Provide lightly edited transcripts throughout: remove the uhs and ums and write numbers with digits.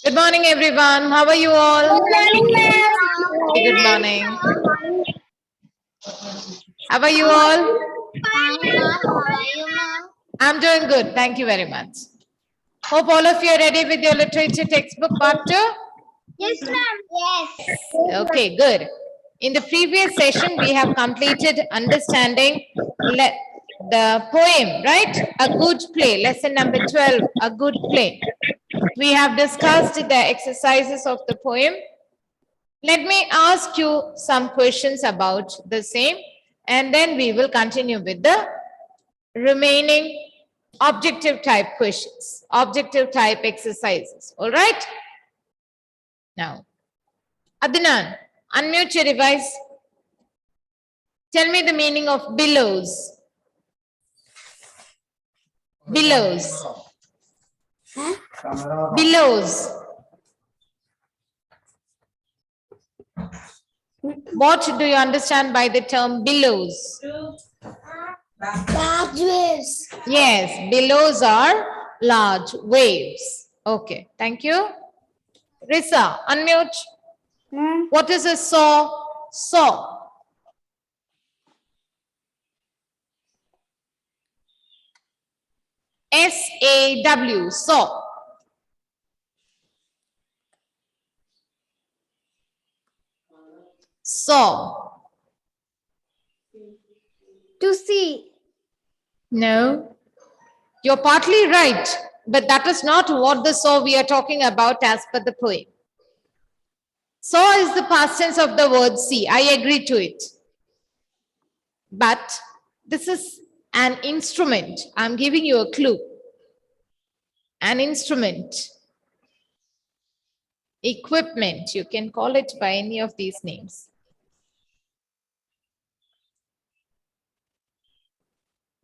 Good morning, everyone. How are you all? Good morning, ma'am. Very good morning. How are you all? Fine, ma'am. How are you, ma'am? I'm doing good. Thank you very much. Hope all of you are ready with your literature textbook part 2. Yes, ma'am. Yes. Okay, good. In the previous session, we have completed understanding the poem, right? A Good Play, lesson number 12, A Good Play. We have discussed the exercises of the poem. Let me ask you some questions about the same, and then we will continue with the remaining objective type questions, objective type exercises. All right? Now, Adnan, unmute your device. Tell me the meaning of billows. Billows. Billows. What do you understand by the term billows? Large waves. Yes, billows are large waves. Okay, thank you. Risa, unmute. Ma'am. What is a saw? Saw. SAW, saw. Saw. To see. No. You're partly right, but that is not what the saw we are talking about as per the poem. Saw is the past tense of the word see. I agree to it. But this is an instrument. I'm giving you a clue. An instrument. Equipment. You can call it by any of these names.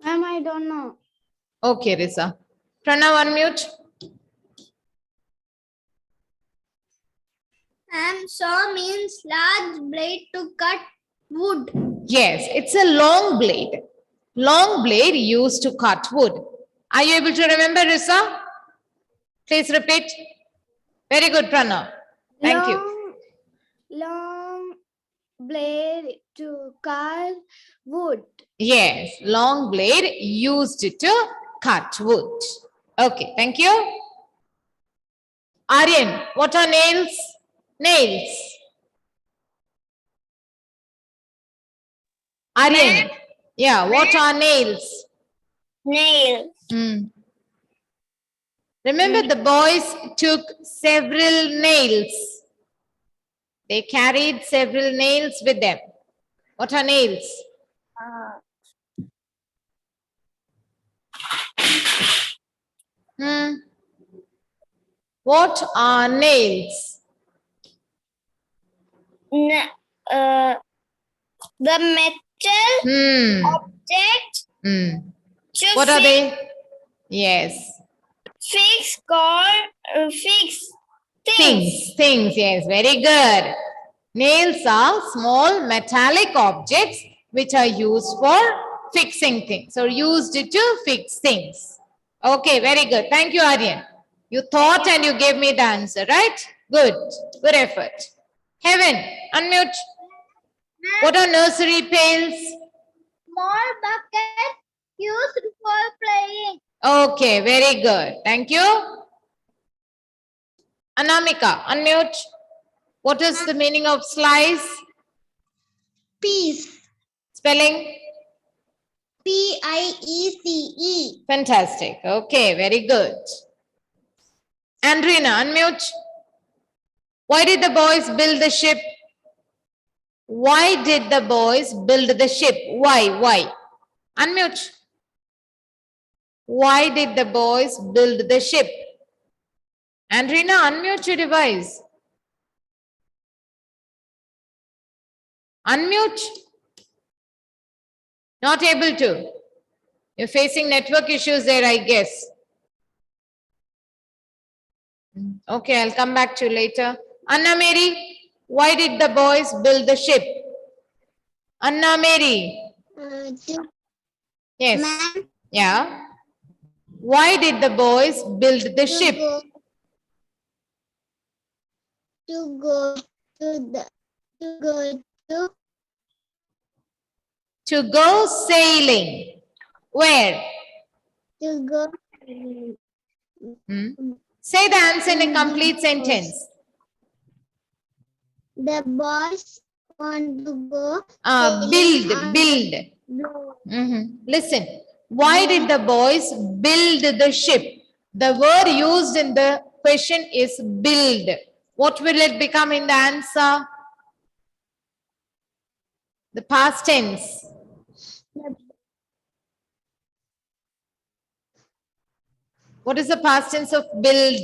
Ma'am, I don't know. Okay, Risa. Pranav, unmute. Ma'am, saw means large blade to cut wood. Yes, it's a long blade. Long blade used to cut wood. Are you able to remember, Risa? Please repeat. Very good, Pranav. Thank you. Long blade to cut wood. Yes, long blade used to cut wood. Okay, thank you. Aryan, what are nails? Nails. Aryan, yeah, what are nails? Nail. Remember, the boys took several nails. They carried several nails with them. What are nails? What are nails? The metal object to What are they? Yes. fix called fix Things, yes, very good. Nails are small metallic objects which are used for fixing things or used to fix things. Okay, very good. Thank you, Aryan. You thought and you gave me the answer, right? Good. Good effort. Heaven, unmute. What are nursery pails? Small bucket used for playing. Okay, very good. Thank you. Anamika, unmute. What is the meaning of slice? Piece. Spelling? Piece. Fantastic. Okay, very good. Andrina, unmute. Why did the boys build the ship? Why did the boys build the ship? Why? Unmute. Why did the boys build the ship? Andrina, unmute your device. Unmute. Not able to. You're facing network issues there, I guess. Okay, I'll come back to you later. Anna Mary, why did the boys build the ship? Anna Mary. Yes. Yeah. Why did the boys build the ship? To go to the to go To go sailing. Where? to go. Hmm? Say the answer in a complete sentence. The boys want to go. Build, sailing on build. the blue. Listen, why did the boys build the ship? The word used in the question is build. What will it become in the answer? The past tense. What is the past tense of build?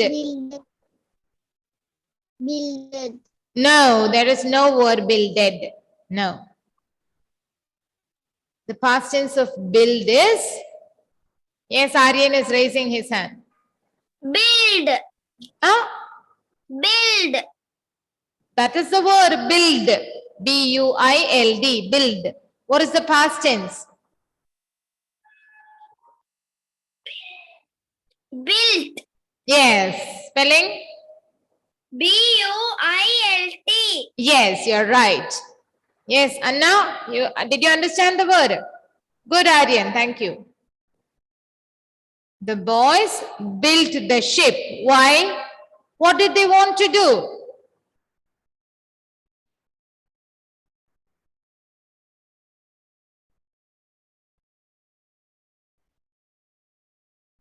Builded. No, there is no word builded. No. The past tense of build is? Yes, Aryan is raising his hand. Build. Huh? Build. That is the word build. B-U-I-L-D, build. What is the past tense? Built. Yes. Spelling? B-U-I-L-T. Yes, you're right. Yes, and now, did you understand the word? Good, Aryan, thank you. The boys built the ship. Why? What did they want to do?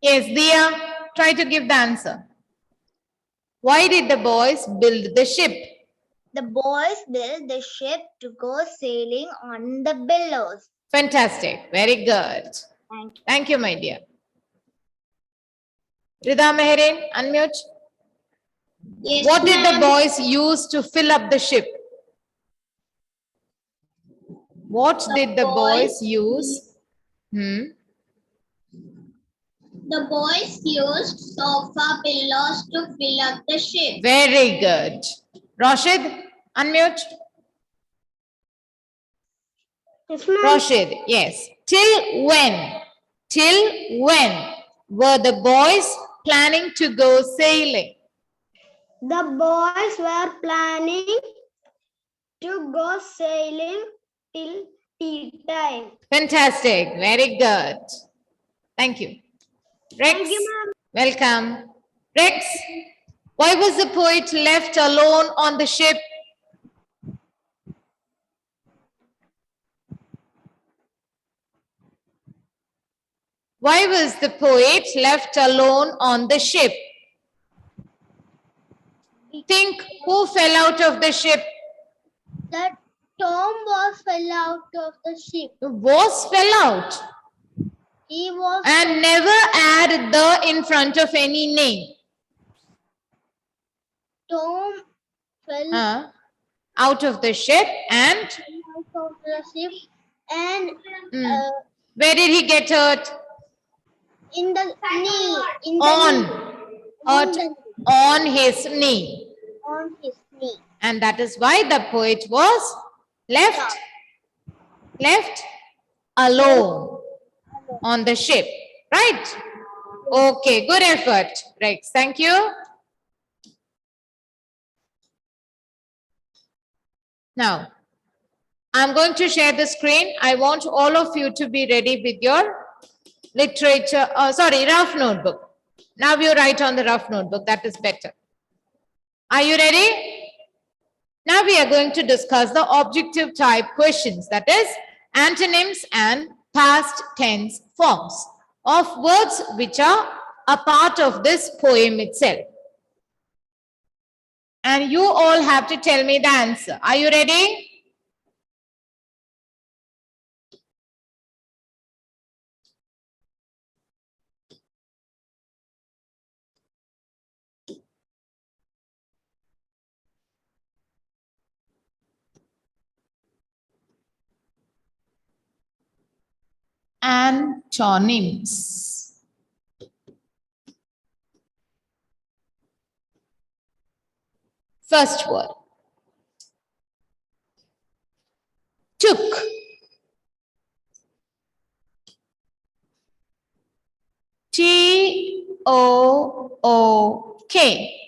Yes, Dia, try to give the answer. Why did the boys build the ship? The boys built the ship to go sailing on the billows. Fantastic. Very good. Thank you. Thank you, my dear. Rida Meherin, unmute. Yes, What did the ma'am. boys use to fill up the ship? What did the boys use? The boys used sofa pillows to fill up the ship. Very good. Rashid, unmute. Yes, ma'am. Rashid, yes. Till when? Till when were the boys planning to go sailing? The boys were planning to go sailing till tea time. Fantastic. Very good. Thank you. Rex, Thank you, ma'am. welcome. Rex, why was the poet left alone on the ship? Why was the poet left alone on the ship? Think, who fell out of the ship? That Tom was fell out of the ship. Was fell out. He was And never add the in front of any name. Tom fell Out of the ship and out of the ship and where did he get hurt? in the knee. On his knee. On his knee. And that is why the poet was left alone on the ship. Right? Okay, good effort, Rex. Thank you. Now, I'm going to share the screen. I want all of you to be ready with your literature, rough notebook. Now you write on the rough notebook. That is better. Are you ready? Now we are going to discuss the objective type questions, that is antonyms and past tense forms of words which are a part of this poem itself. And you all have to tell me the answer. Are you ready? Antonyms. First word. Took. T-O-O-K.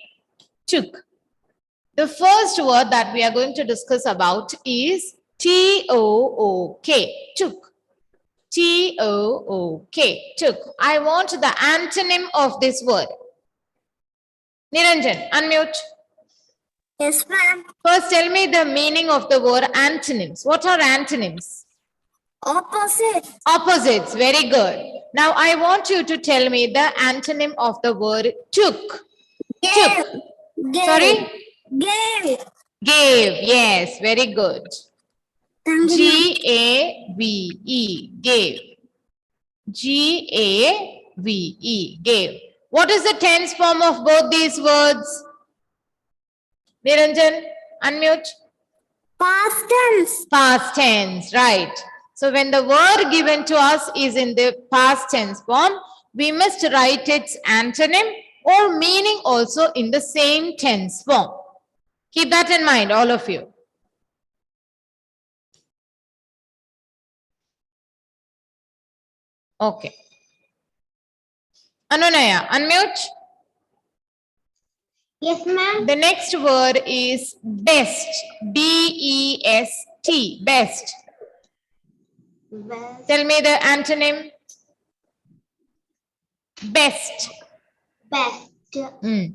Took. The first word that we are going to discuss about is T-O-O-K, took. T-O-O-K, took. I want the antonym of this word. Niranjan, unmute. Yes, ma'am. First, tell me the meaning of the word antonyms. What are antonyms? Opposite. Opposites, very good. Now, I want you to tell me the antonym of the word took. Took. Sorry? Gave. Gave, yes, very good. Thank you, ma'am. G-A-V-E, gave. G-A-V-E, gave. What is the tense form of both these words? Niranjan, unmute. Past tense. Past tense, right. So when the word given to us is in the past tense form, we must write its antonym or meaning also in the same tense form. Keep that in mind, all of you. Okay. Anunaya, unmute. Yes, ma'am. The next word is best. B-E-S-T, best. Best. Tell me the antonym. Best. Best. Mm.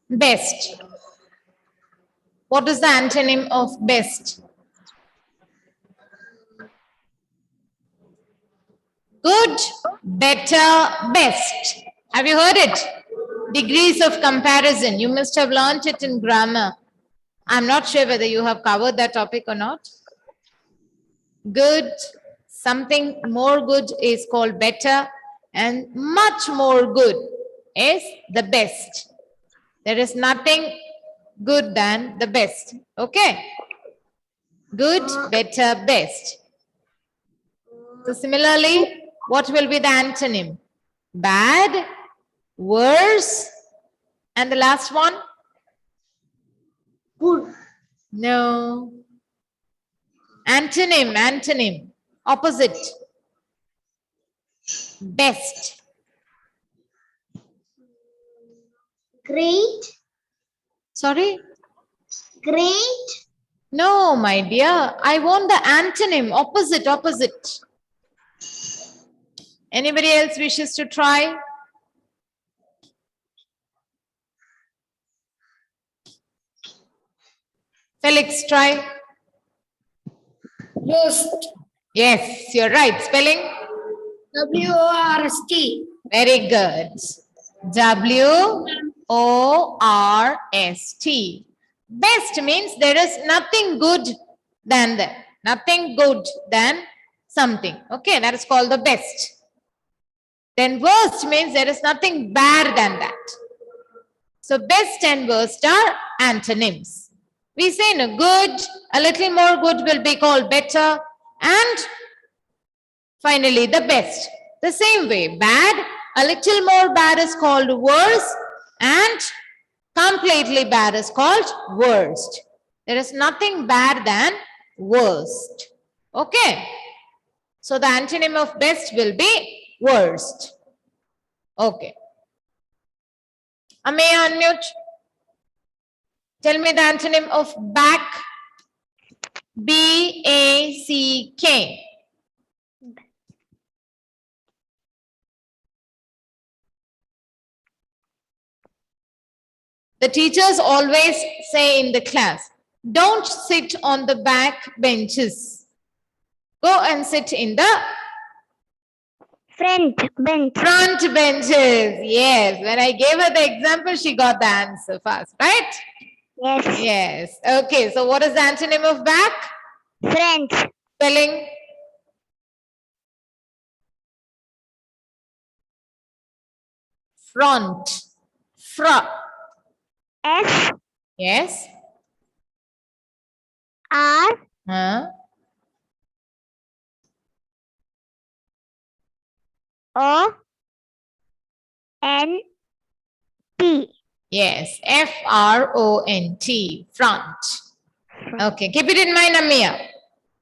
Best. What is the antonym of best? Good, better, best. Have you heard it? Degrees of comparison. You must have learnt it in grammar. I'm not sure whether you have covered that topic or not. Good, something more good is called better, and much more good is the best. There is nothing good than the best. Okay? Good, better, best. So similarly, what will be the antonym? Bad, worse, and the last one? Good. No. Antonym, antonym, opposite. Best. Great. Sorry? Great. No, my dear. I want the antonym, opposite, opposite. Anybody else wishes to try? Felix, try. Worst. Yes, you're right. Spelling? W-O-R-S-T. Very good. W-O-R-S-T. Best means there is nothing good than that. Nothing good than something. Okay, that is called the best. Then worst means there is nothing bad than that. So best and worst are antonyms. We say no, good, a little more good will be called better, and finally the best. The same way, bad, a little more bad is called worse, and completely bad is called worst. There is nothing bad than worst. Okay. So the antonym of best will be worst. Okay. Ameya, unmute. Tell me the antonym of back. B-A-C-K. The teachers always say in the class, don't sit on the back benches. Go and sit in the Front bench. front benches. Yes, when I gave her the example, she got the answer fast, right? Yes. Yes. Okay, so what is the antonym of back? Front. Spelling? Front. F Yes. R Huh? O N T. Yes. F-R-O-N-T. Front. Okay, keep it in mind, Amia.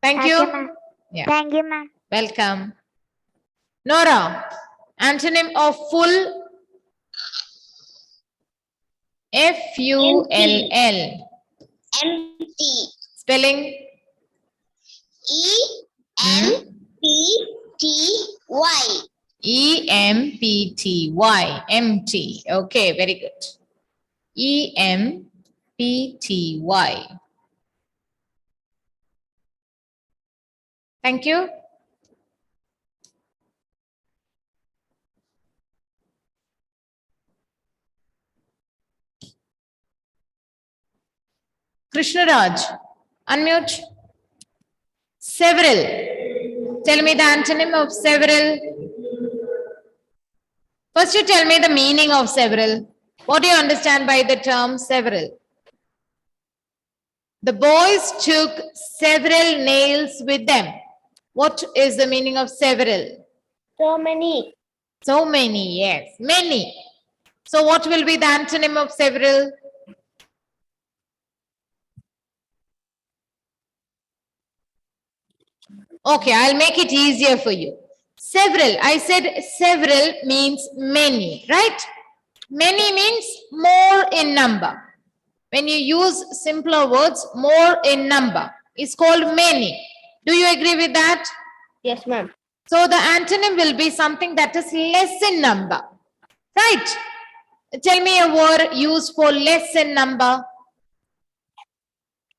Thank you. ma'am. Yeah. Thank you, ma'am. Welcome. Nora, antonym of full. Full. Empty. Spelling. EMPTY. EMPTY. Empty. Okay, very good. EMPTY. Thank you. Krishna Raj, unmute. Several. Tell me the antonym of several. First, you tell me the meaning of several. What do you understand by the term several? The boys took several nails with them. What is the meaning of several? So many. So many, yes, many. So what will be the antonym of several? Okay, I'll make it easier for you. Several, I said several means many, right? Many means more in number. When you use simpler words, more in number is called many. Do you agree with that? Yes, ma'am. So the antonym will be something that is less in number, right? Tell me a word used for less in number.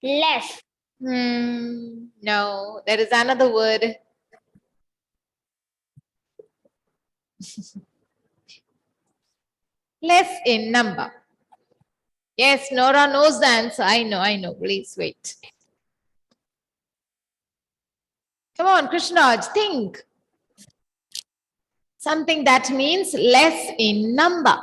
Less. No, there is another word. Less in number. Yes, Nora knows the answer. I know. Please wait. Come on, Krishnaraj, think. Something that means less in number.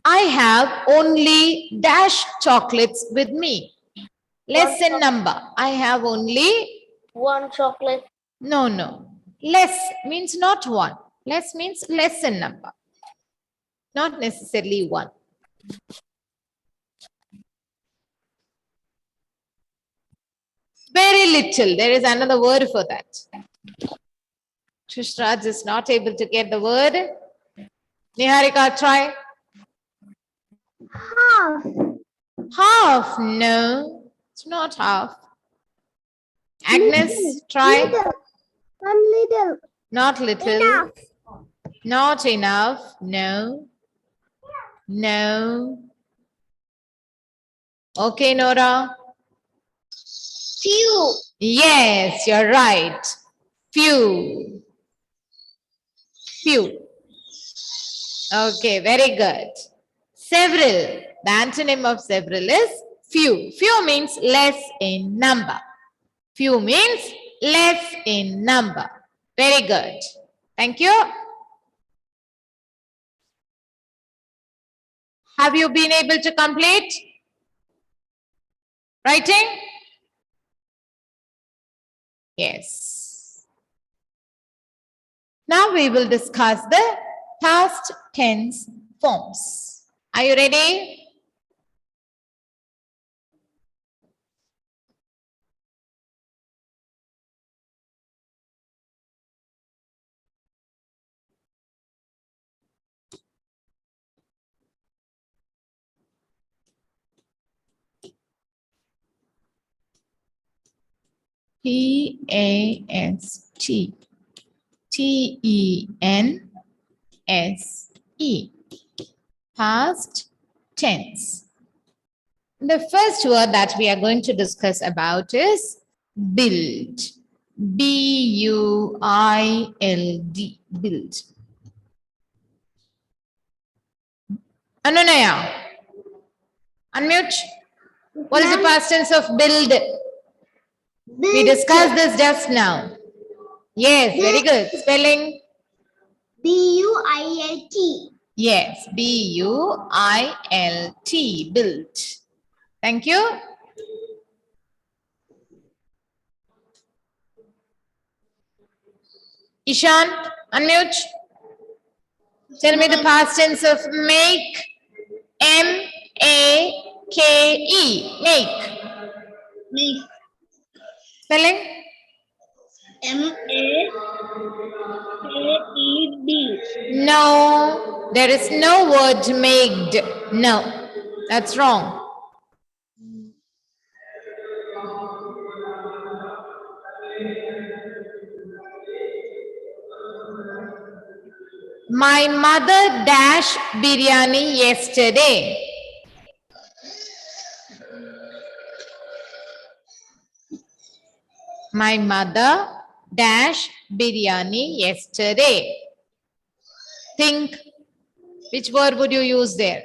I have only dash chocolates with me. Less in number. I have only. One chocolate. No. Less means not one. Less means less in number. Not necessarily one. Very little. There is another word for that. Krishraj is not able to get the word. Niharika, try. Half. Half. No, it's not half. Agnes, try. One little. Not little. Enough. Not enough. No. Okay, Nora. Few. Yes, you're right. Few. Okay, very good. Several. The antonym of several is few. Few means less in number. Few means less in number. Very good. Thank you. Have you been able to complete writing? Yes. Now we will discuss the past tense forms. Are you ready? P-A-S-T T-E-N-S-E. Past tense. The first word that we are going to discuss about is build. B-U-I-L-D. Build. Anunaya, unmute. What is the past tense of build? We discussed this just now. Yes, very good. Spelling? B-U-I-L-T. Yes, B-U-I-L-T. Build. Thank you. Ishan, unmute. Tell me the past tense of make. M-A-K-E. Make. Make. Spelling? M-A-K-E-D. No, there is no word made. No, that's wrong. My mother dashed biryani yesterday. My mother dashed biryani yesterday. Think, which word would you use there?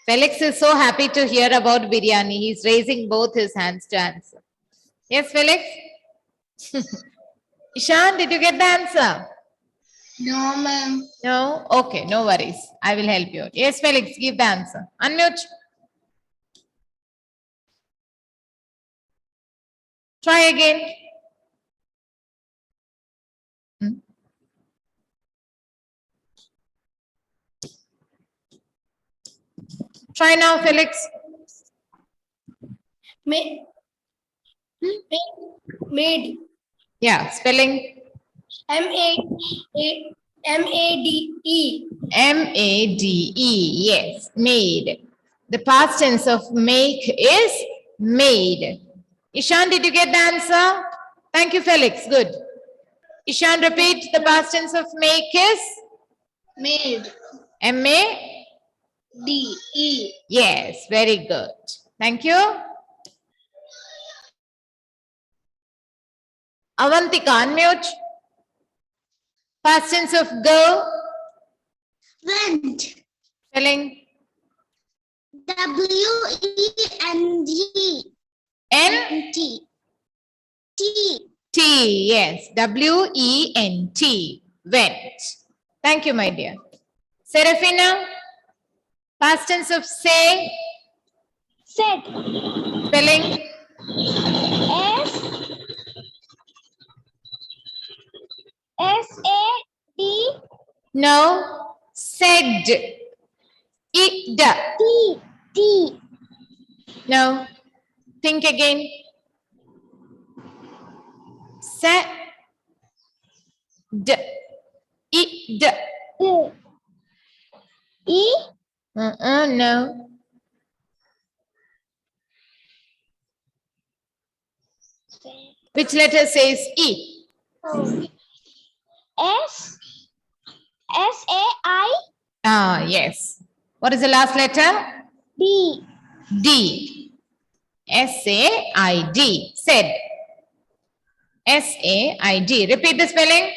Felix is so happy to hear about biryani. He's raising both his hands to answer. Yes, Felix? Ishan, did you get the answer? No, ma'am. No? Okay, no worries. I will help you. Yes, Felix, give the answer. Unmute. Try again. Hmm? Try now, Felix. Made. Yeah, spelling M-A-D-E. M-A-D-E. Yes, made. The past tense of make is made. Ishan, did you get the answer? Thank you, Felix. Good. Ishan, repeat the past tense of make is Made. M-A-D-E. Yes, very good. Thank you. Avantika, unmute. Past tense of go. Went. Spelling W-E-N-G. N-T. T. Yes, W-E-N-T. Went. Thank you, my dear. Serafina, past tense of say. Said. Spelling S-A-D. no. Said. It. T. No. Think again. Said. It. E. No. Which letter says E? S. S-A-I. Ah, yes. What is the last letter? D. D. S-A-I-D. Said. S-A-I-D. Repeat the spelling.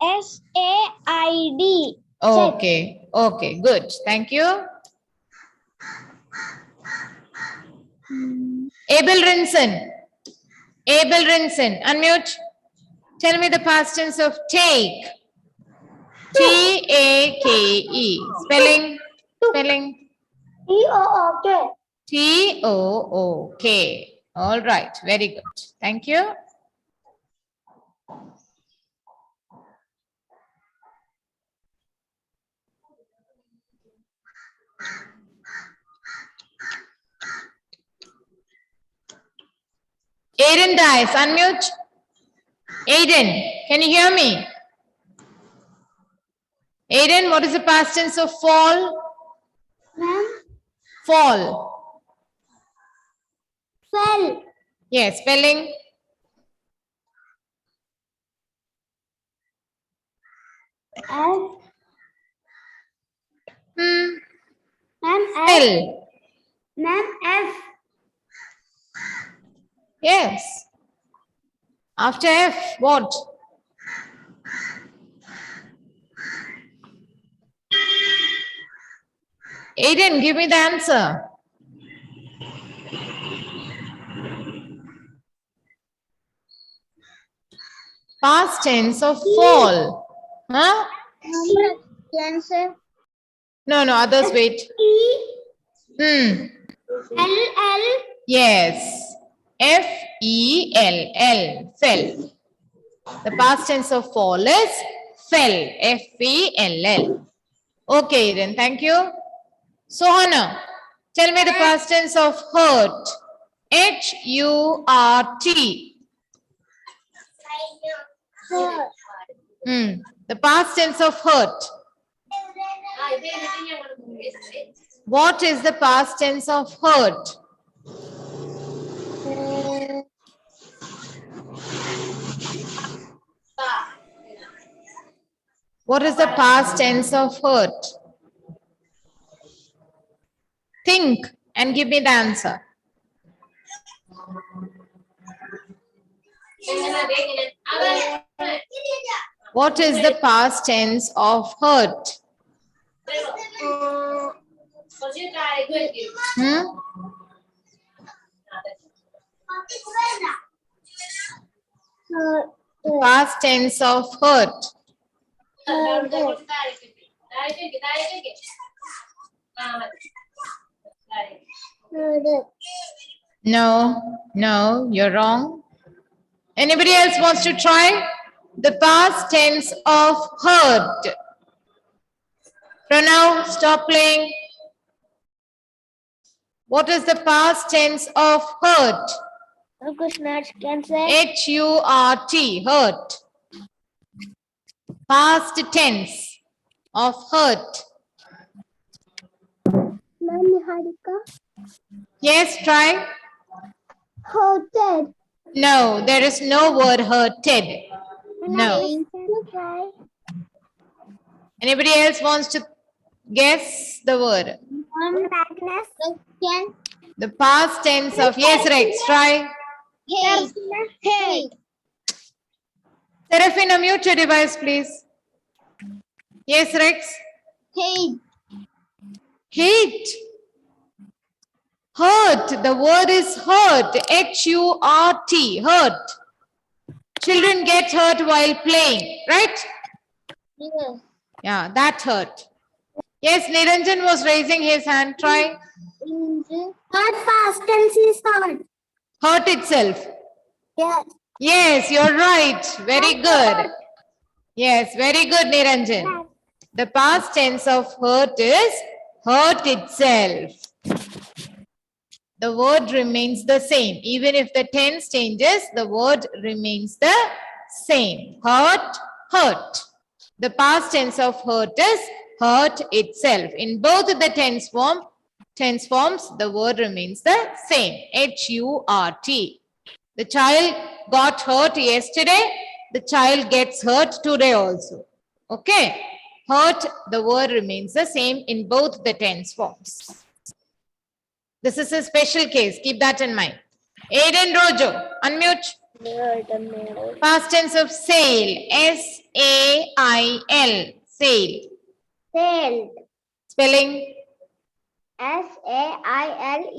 S-A-I-D. Okay. Okay. Good. Thank you. Abel Rinson. Abel Rinson. Unmute. Tell me the past tense of take. T-A-K-E. Spelling. Spelling. T-O-O-K. T-O-O-K. All right. Very good. Thank you. Aiden Dice, unmute. Aiden, can you hear me? Aiden, what is the past tense of fall? Ma'am. Fall. Fell. Yes, spelling. F. Hmm. Ma'am, F. Spell. Ma'am, F. Yes. After F, what? Aiden, give me the answer. Past tense of fall. Huh? Answer. No, others wait. E. Hmm. L. Yes. F-E-L-L. Fell. The past tense of fall is fell. F-E-L-L. Okay, then thank you. Sohana, tell me the past tense of hurt. H-U-R-T. The past tense of hurt. What is the past tense of hurt? What is the past tense of hurt? Think and give me the answer. What is the past tense of hurt? The past tense of hurt. No, you're wrong. Anybody else wants to try? The past tense of hurt. Pranav, stop playing. What is the past tense of hurt? H-U-R-T, hurt. Past tense of hurt. Yes, try. Hurted. No, there is no word hurted. No. Anybody else wants to guess the word? The past tense of, yes, Rex, try. Hate. Seraphine, unmute your device, please. Yes, Rex. Hate. Hate. Hurt. The word is hurt. H-U-R-T. Hurt. Children get hurt while playing, right? Yes. Yeah, that hurt. Yes, Niranjan was raising his hand. Try. Hurt past tense is hurt. Hurt itself. Yes. Yes, you're right. Very good. Yes, very good, Niranjan. The past tense of hurt is hurt itself. The word remains the same. Even if the tense changes, the word remains the same. Hurt, hurt. The past tense of hurt is hurt itself. In both the tense forms, the word remains the same. H-U-R-T. The child got hurt yesterday. The child gets hurt today also. Okay. Hurt, the word remains the same in both the tense forms. This is a special case. Keep that in mind. Aiden Rojo, unmute. Past tense of sail. S-A-I-L. Sail. Sailed. Spelling. S-A-I-L-E-D.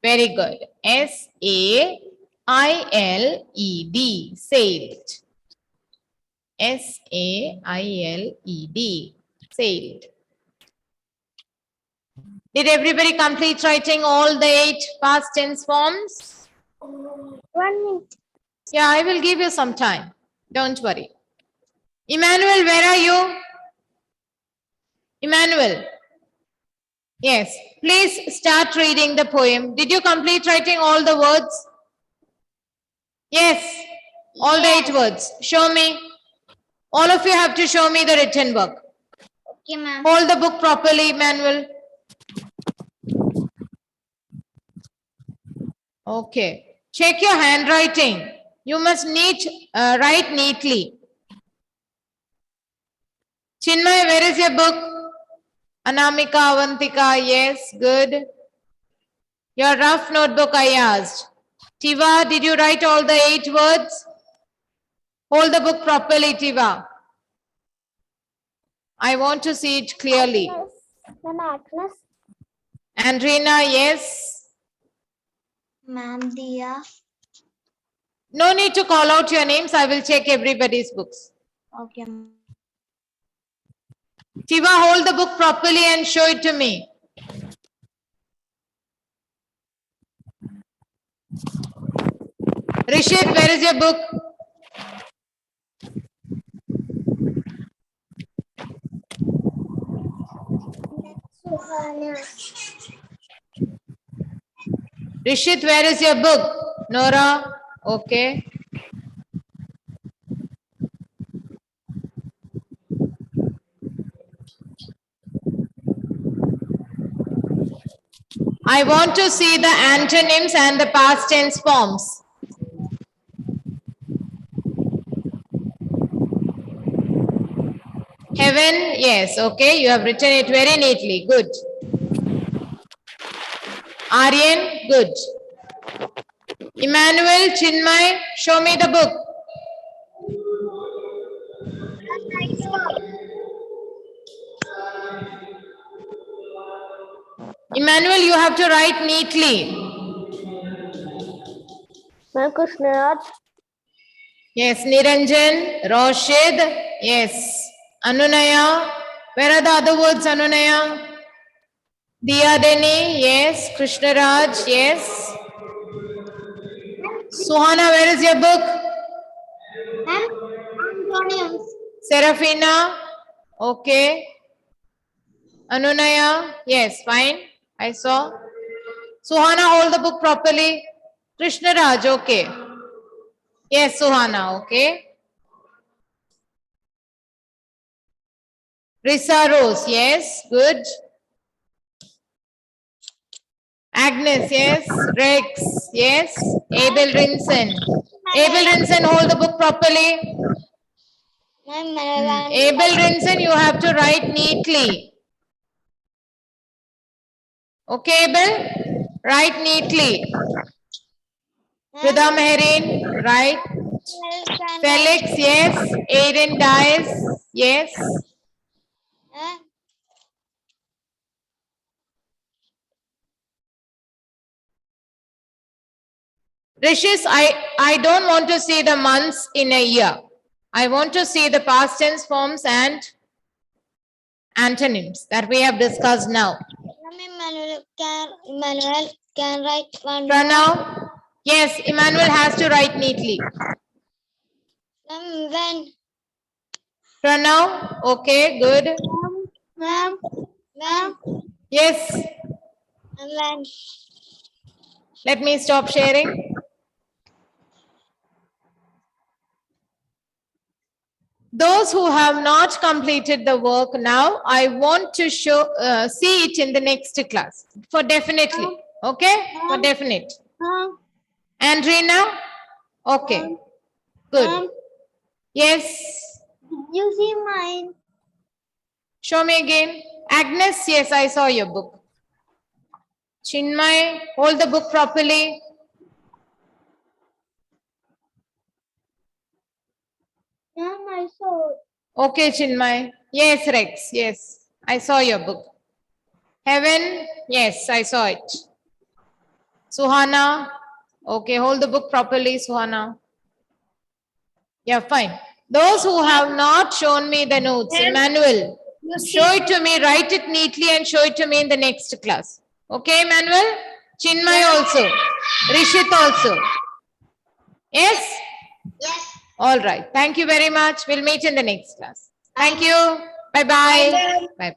Very good. S-A-I-L-E-D. Sailed. S-A-I-L-E-D. Sailed. Did everybody complete writing all the 8 past tense forms? 1 minute. Yeah, I will give you some time. Don't worry. Emmanuel, where are you? Emmanuel. Yes, please start reading the poem. Did you complete writing all the words? Yes, all the 8 words. Show me. All of you have to show me the written work. Okay, ma'am. Hold the book properly, Emmanuel. Okay. Check your handwriting. You must write neatly. Chinmay, where is your book? Anamika, Avantika, yes, good. Your rough notebook I asked. Tiva, did you write all the 8 words? Hold the book properly, Tiva. I want to see it clearly. Agnes. Andrina, yes. Ma'am, Dia. No need to call out your names. I will check everybody's books. Okay, ma'am. Tiva, hold the book properly and show it to me. Rishit, where is your book? Rishit, where is your book? Nora? Okay. I want to see the antonyms and the past tense forms. Heaven, yes, okay, you have written it very neatly. Good. Aryan, good. Emmanuel, Chinmay, show me the book. Emmanuel, you have to write neatly. Ma'am, Krishnaraj. Yes, Niranjan, Roshid, yes. Anunaya, where are the other words, Anunaya? Diyadeni, yes. Krishnaraj, yes. Suhana, where is your book? Antonyms. Serafina, okay. Anunaya, yes, fine. I saw. Suhana, hold the book properly. Krishnaraj, okay. Yes, Suhana, okay. Risa Rose, yes, good. Agnes, yes. Rex, yes. Abel Rinson. Abel Rinson, hold the book properly. Ma'am, Abel Rinson, you have to write neatly. Okay, Abel? Write neatly. Rida Meherin, right. Felix, yes. Aiden Dias, yes. Rishis, I don't want to see the months in a year. I want to see the past tense forms and antonyms that we have discussed now. Emmanuel can write one. Pranav, yes, Emmanuel has to write neatly. When? Pranav, okay, good. Ma'am. Yes, When? let me stop sharing. Those who have not completed the work now, I want to see it in the next class for definitely. Okay, for definite. And Rina, okay, good. Yes, You see mine. show me again. Agnes, yes, I saw your book. Chinmay, hold the book properly. Ma'am, I saw. Okay, Chinmay. Yes, Rex, yes, I saw your book. Heaven, yes, I saw it. Suhana, okay, hold the book properly, Suhana. Yeah, fine. Those who have not shown me the notes, Emmanuel, show it to me, write it neatly and show it to me in the next class. Okay, Emmanuel? Chinmay also. Rishit also. Yes? Yes. All right. Thank you very much. We'll meet in the next class. Thank you. Bye-bye. Bye-bye. Bye.